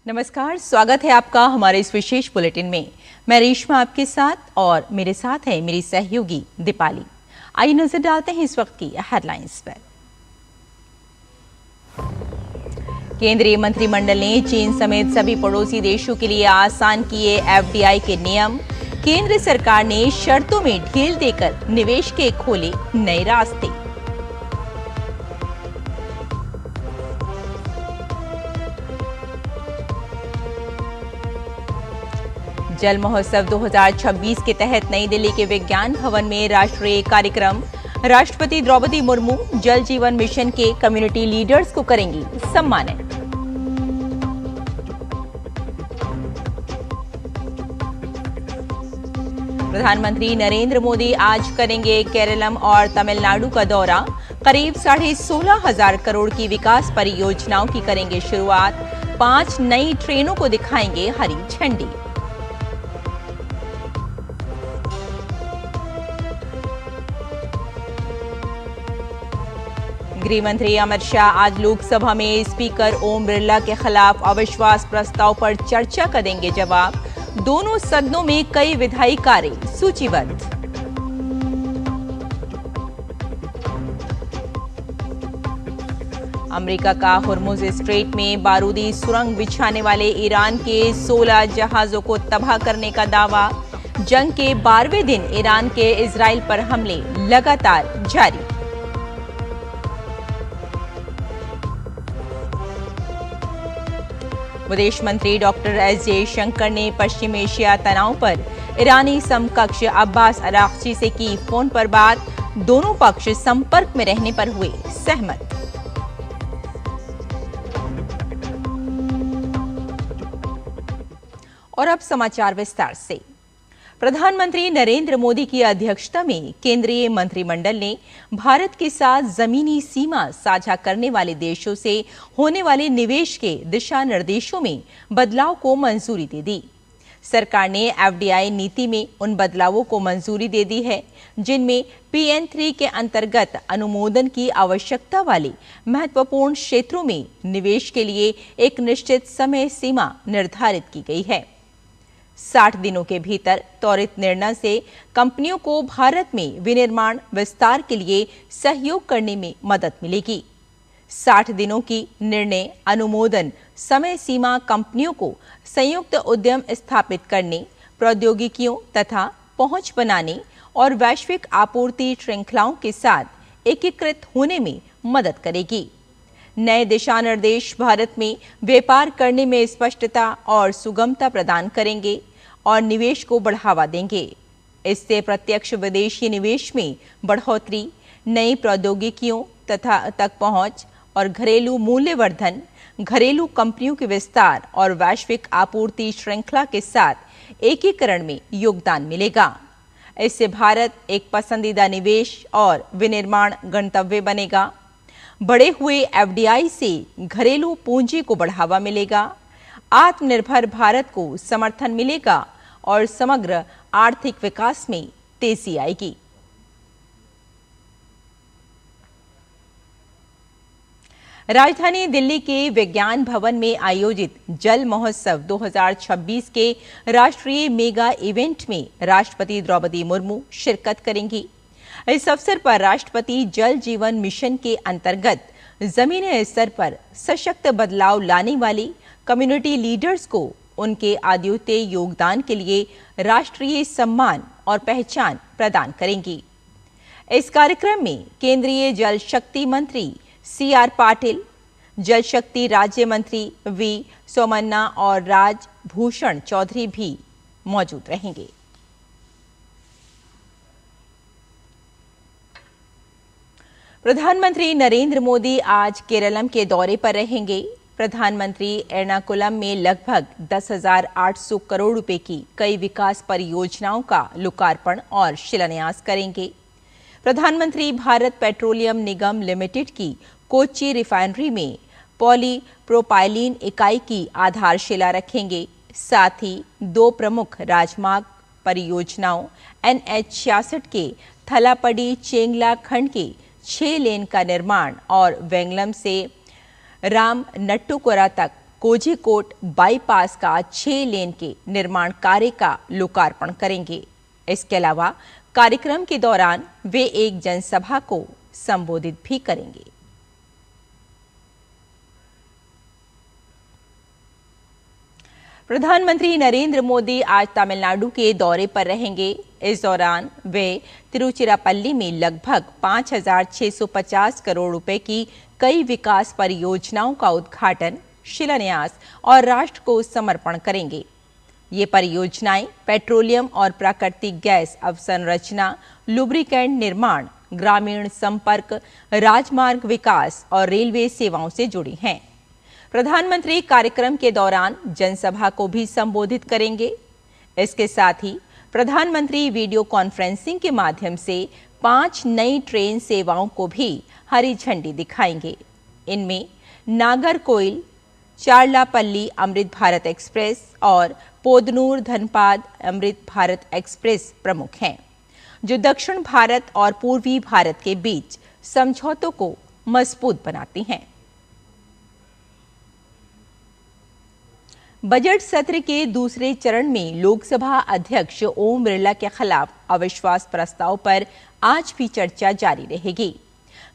नमस्कार, स्वागत है आपका हमारे इस विशेष बुलेटिन में। मैं रेशमा आपके साथ और मेरे साथ है मेरी सहयोगी दीपाली। आइए नजर डालते हैं इस वक्त की हेडलाइंस पर। केंद्रीय मंत्रिमंडल ने चीन समेत सभी पड़ोसी देशों के लिए आसान किए एफडीआई के नियम। केंद्र सरकार ने शर्तों में ढील देकर निवेश के खोले नए रास्ते। जल महोत्सव 2026 के तहत नई दिल्ली के विज्ञान भवन में राष्ट्रीय कार्यक्रम। राष्ट्रपति द्रौपदी मुर्मू जल जीवन मिशन के कम्युनिटी लीडर्स को करेंगी सम्मानित। प्रधानमंत्री नरेंद्र मोदी आज करेंगे केरलम और तमिलनाडु का दौरा। करीब 16,500 करोड़ की विकास परियोजनाओं की करेंगे शुरुआत। 5 नई ट्रेनों को दिखाएंगे हरी झंडी। गृह मंत्री अमित शाह आज लोकसभा में स्पीकर ओम बिरला के खिलाफ अविश्वास प्रस्ताव पर चर्चा का देंगे जवाब। दोनों सदनों में कई विधायी कार्य सूचीबद्ध। अमेरिका का हुर्मुज स्ट्रेट में बारूदी सुरंग बिछाने वाले ईरान के 16 जहाजों को तबाह करने का दावा। जंग के 12वें दिन ईरान के इजराइल पर हमले लगातार जारी। विदेश मंत्री डॉक्टर एस जयशंकर ने पश्चिम एशिया तनाव पर ईरानी समकक्ष अब्बास अरागची से की फोन पर बात। दोनों पक्ष संपर्क में रहने पर हुए सहमत। और अब समाचार विस्तार से। प्रधानमंत्री नरेंद्र मोदी की अध्यक्षता में केंद्रीय मंत्रिमंडल ने भारत के साथ जमीनी सीमा साझा करने वाले देशों से होने वाले निवेश के दिशा निर्देशों में बदलाव को मंजूरी दे दी। सरकार ने एफडीआई नीति में उन बदलावों को मंजूरी दे दी है जिनमें PN3 के अंतर्गत अनुमोदन की आवश्यकता वाले महत्वपूर्ण क्षेत्रों में निवेश के लिए एक निश्चित समय सीमा निर्धारित की गई है। 60 दिनों के भीतर त्वरित निर्णय से कंपनियों को भारत में विनिर्माण विस्तार के लिए सहयोग करने में मदद मिलेगी। 60 दिनों की निर्णय अनुमोदन समय सीमा कंपनियों को संयुक्त उद्यम स्थापित करने, प्रौद्योगिकियों तथा पहुंच बनाने और वैश्विक आपूर्ति श्रृंखलाओं के साथ एकीकृत होने में मदद करेगी। नए दिशा निर्देश भारत में व्यापार करने में स्पष्टता और सुगमता प्रदान करेंगे और निवेश को बढ़ावा देंगे। इससे प्रत्यक्ष विदेशी निवेश में बढ़ोतरी, नई प्रौद्योगिकियों तक पहुंच और घरेलू मूल्यवर्धन, घरेलू कंपनियों के विस्तार और वैश्विक आपूर्ति श्रृंखला के साथ एकीकरण में योगदान मिलेगा। इससे भारत एक पसंदीदा निवेश और विनिर्माण गंतव्य बनेगा। बढ़े हुए एफडीआई से घरेलू पूंजी को बढ़ावा मिलेगा, आत्मनिर्भर भारत को समर्थन मिलेगा और समग्र आर्थिक विकास में तेजी आएगी। राजधानी दिल्ली के विज्ञान भवन में आयोजित जल महोत्सव 2026 के राष्ट्रीय मेगा इवेंट में राष्ट्रपति द्रौपदी मुर्मू शिरकत करेंगी। इस अवसर पर राष्ट्रपति जल जीवन मिशन के अंतर्गत जमीनी स्तर पर सशक्त बदलाव लाने वाली कम्युनिटी लीडर्स को उनके अद्वितीय योगदान के लिए राष्ट्रीय सम्मान और पहचान प्रदान करेंगी। इस कार्यक्रम में केंद्रीय जल शक्ति मंत्री CR पाटिल, जल शक्ति राज्य मंत्री V सोमन्ना और राजभूषण चौधरी भी मौजूद रहेंगे। प्रधानमंत्री नरेंद्र मोदी आज केरलम के दौरे पर रहेंगे। प्रधानमंत्री एर्नाकुलम में लगभग 10,800 करोड़ रुपए की कई विकास परियोजनाओं का लोकार्पण और शिलान्यास करेंगे। प्रधानमंत्री भारत पेट्रोलियम निगम लिमिटेड की कोच्चि रिफाइनरी में पॉलीप्रोपाइलीन इकाई की आधारशिला रखेंगे। साथ ही 2 प्रमुख राजमार्ग परियोजनाओं NH66 के थलापड़ी चेंगला खंड के 6 लेन का निर्माण और वेंगलम से राम नट्टुकोरा तक कोझिकोड बाईपास का 6 लेन के निर्माण कार्य का लोकार्पण करेंगे। इसके अलावा कार्यक्रम के दौरान वे एक जनसभा को संबोधित भी करेंगे। प्रधानमंत्री नरेंद्र मोदी आज तमिलनाडु के दौरे पर रहेंगे। इस दौरान वे तिरुचिरापल्ली में लगभग 5,650 करोड़ रुपए की कई विकास परियोजनाओं का उद्घाटन, शिलान्यास और राष्ट्र को समर्पण करेंगे। ये परियोजनाएं पेट्रोलियम और प्राकृतिक गैस अवसंरचना, लुब्रिकेंट निर्माण, ग्रामीण संपर्क, राजमार्ग विकास और रेलवे सेवाओं से जुड़ी हैं। प्रधानमंत्री कार्यक्रम के दौरान जनसभा को भी संबोधित करेंगे। इसके साथ ही प्रधानमंत्री वीडियो कॉन्फ्रेंसिंग के माध्यम से 5 नई ट्रेन सेवाओं को भी हरी झंडी दिखाएंगे। इनमें नागरकोइल चारलापल्ली अमृत भारत एक्सप्रेस और पोदनूर धनबाद अमृत भारत एक्सप्रेस प्रमुख हैं, जो दक्षिण भारत और पूर्वी भारत के बीच समझौतों को मजबूत बनाती हैं। बजट सत्र के दूसरे चरण में लोकसभा अध्यक्ष ओम बिरला के खिलाफ अविश्वास प्रस्ताव पर आज भी चर्चा जारी रहेगी।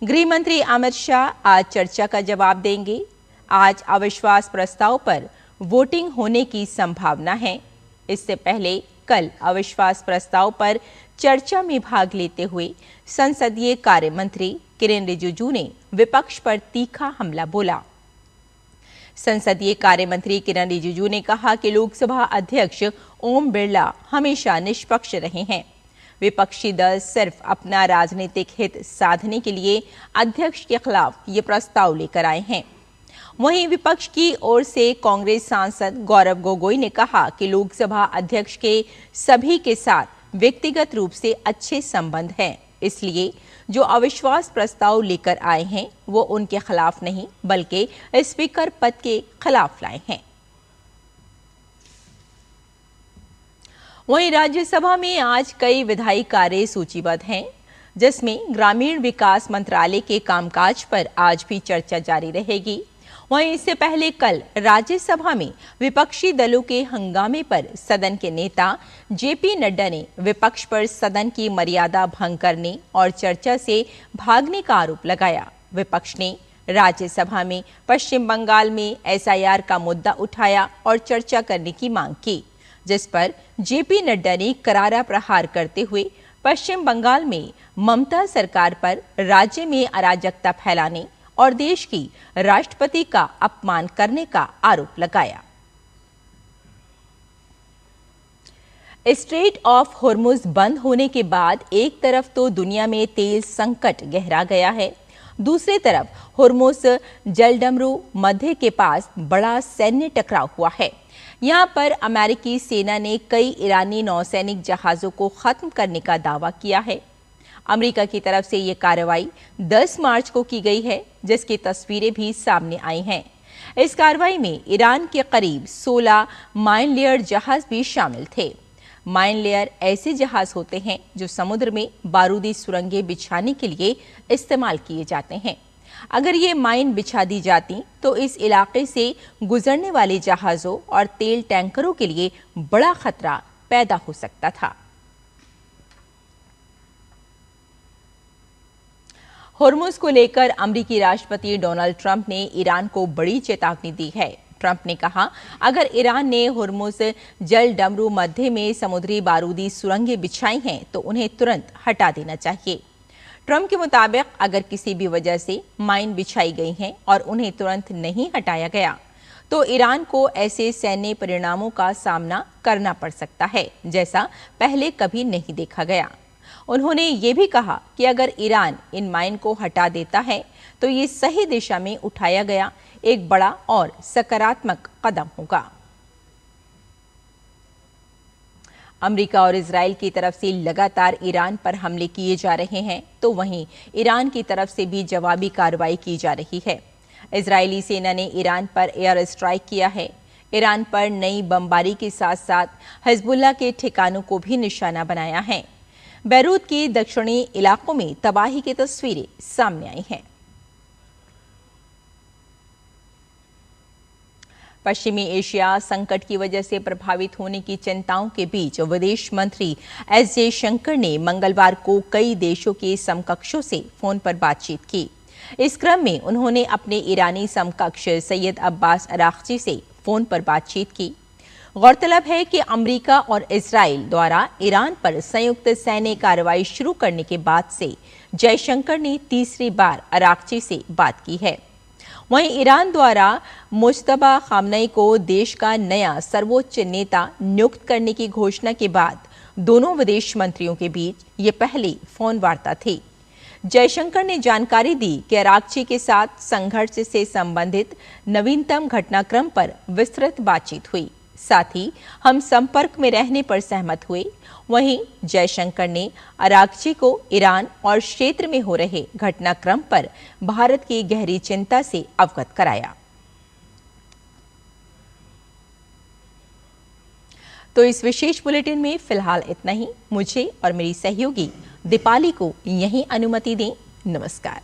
गृह मंत्री अमित शाह आज चर्चा का जवाब देंगे। आज अविश्वास प्रस्ताव पर वोटिंग होने की संभावना है। इससे पहले कल अविश्वास प्रस्ताव पर चर्चा में भाग लेते हुए संसदीय कार्य मंत्री किरेन रिजिजू ने विपक्ष पर तीखा हमला बोला। संसदीय कार्य मंत्री किरेन रिजिजू ने कहा कि लोकसभा अध्यक्ष ओम बिरला हमेशा निष्पक्ष रहे हैं। विपक्षी दल सिर्फ अपना राजनीतिक हित साधने के लिए अध्यक्ष के खिलाफ ये प्रस्ताव लेकर आए हैं। वहीं विपक्ष की ओर से कांग्रेस सांसद गौरव गोगोई ने कहा कि लोकसभा अध्यक्ष के सभी के साथ व्यक्तिगत रूप से अच्छे संबंध हैं, इसलिए जो अविश्वास प्रस्ताव लेकर आए हैं वो उनके खिलाफ नहीं बल्कि स्पीकर पद के खिलाफ लाए हैं। वहीं राज्यसभा में आज कई विधायी कार्य सूचीबद्ध हैं, जिसमें ग्रामीण विकास मंत्रालय के कामकाज पर आज भी चर्चा जारी रहेगी। वहीं इससे पहले कल राज्यसभा में विपक्षी दलों के हंगामे पर सदन के नेता जेपी नड्डा ने विपक्ष पर सदन की मर्यादा भंग करने और चर्चा से भागने का आरोप लगाया। विपक्ष ने राज्यसभा में पश्चिम बंगाल में एसआईआर का मुद्दा उठाया और चर्चा करने की मांग की, जिस पर जेपी नड्डा ने करारा प्रहार करते हुए पश्चिम बंगाल में ममता सरकार पर राज्य में अराजकता फैलाने और देश की राष्ट्रपति का अपमान करने का आरोप लगाया। स्ट्रेट ऑफ हॉर्मुज बंद होने के बाद एक तरफ तो दुनिया में तेल संकट गहरा गया है, दूसरी तरफ हॉर्मुज जलडमरू मध्य के पास बड़ा सैन्य टकराव हुआ है। यहां पर अमेरिकी सेना ने कई ईरानी नौसैनिक जहाजों को खत्म करने का दावा किया है। अमेरिका की तरफ से ये कार्रवाई 10 मार्च को की गई है, जिसकी तस्वीरें भी सामने आई हैं। इस कार्रवाई में ईरान के करीब 16 माइन लेयर जहाज भी शामिल थे। माइन लेयर ऐसे जहाज होते हैं जो समुद्र में बारूदी सुरंगें बिछाने के लिए इस्तेमाल किए जाते हैं। अगर ये माइन बिछा दी जाती तो इस इलाके से गुजरने वाले जहाजों और तेल टैंकरों के लिए बड़ा खतरा पैदा हो सकता था। हॉर्मुज को लेकर अमेरिकी राष्ट्रपति डोनाल्ड ट्रंप ने ईरान को बड़ी चेतावनी दी है। ट्रंप ने कहा, अगर ईरान ने हॉर्मुज जलडमरू मध्य में समुद्री बारूदी सुरंगें बिछाई हैं तो उन्हें तुरंत हटा देना चाहिए। ट्रंप के मुताबिक अगर किसी भी वजह से माइन बिछाई गई हैं और उन्हें तुरंत नहीं हटाया गया तो ईरान को ऐसे सैन्य परिणामों का सामना करना पड़ सकता है, जैसा पहले कभी नहीं देखा गया। उन्होंने ये भी कहा कि अगर ईरान इन माइन को हटा देता है तो ये सही दिशा में उठाया गया एक बड़ा और सकारात्मक कदम होगा। अमेरिका और इजराइल की तरफ से लगातार ईरान पर हमले किए जा रहे हैं, तो वहीं ईरान की तरफ से भी जवाबी कार्रवाई की जा रही है। इजरायली सेना ने ईरान पर एयर स्ट्राइक किया है। ईरान पर नई बमबारी के साथ साथ हिजबुल्लाह के ठिकानों को भी निशाना बनाया है। बैरूत के दक्षिणी इलाकों में तबाही की तस्वीरें सामने आई हैं। पश्चिमी एशिया संकट की वजह से प्रभावित होने की चिंताओं के बीच विदेश मंत्री एस जयशंकर ने मंगलवार को कई देशों के समकक्षों से फोन पर बातचीत की। इस क्रम में उन्होंने अपने ईरानी समकक्ष सैयद अब्बास अरागची से फोन पर बातचीत की। गौरतलब है कि अमेरिका और इजराइल द्वारा ईरान पर संयुक्त सैन्य कार्रवाई शुरू करने के बाद से जयशंकर ने तीसरी बार अरागची से बात की है। वहीं ईरान द्वारा मुज्तबा खामनेई को देश का नया सर्वोच्च नेता नियुक्त करने की घोषणा के बाद दोनों विदेश मंत्रियों के बीच ये पहली फोन वार्ता थी। जयशंकर ने जानकारी दी कि अरागची के साथ संघर्ष से संबंधित नवीनतम घटनाक्रम पर विस्तृत बातचीत हुई। साथ ही हम संपर्क में रहने पर सहमत हुए। वहीं जयशंकर ने अरागची को ईरान और क्षेत्र में हो रहे घटनाक्रम पर भारत की गहरी चिंता से अवगत कराया। तो इस विशेष बुलेटिन में फिलहाल इतना ही। मुझे और मेरी सहयोगी दीपाली को यहीं अनुमति दें। नमस्कार।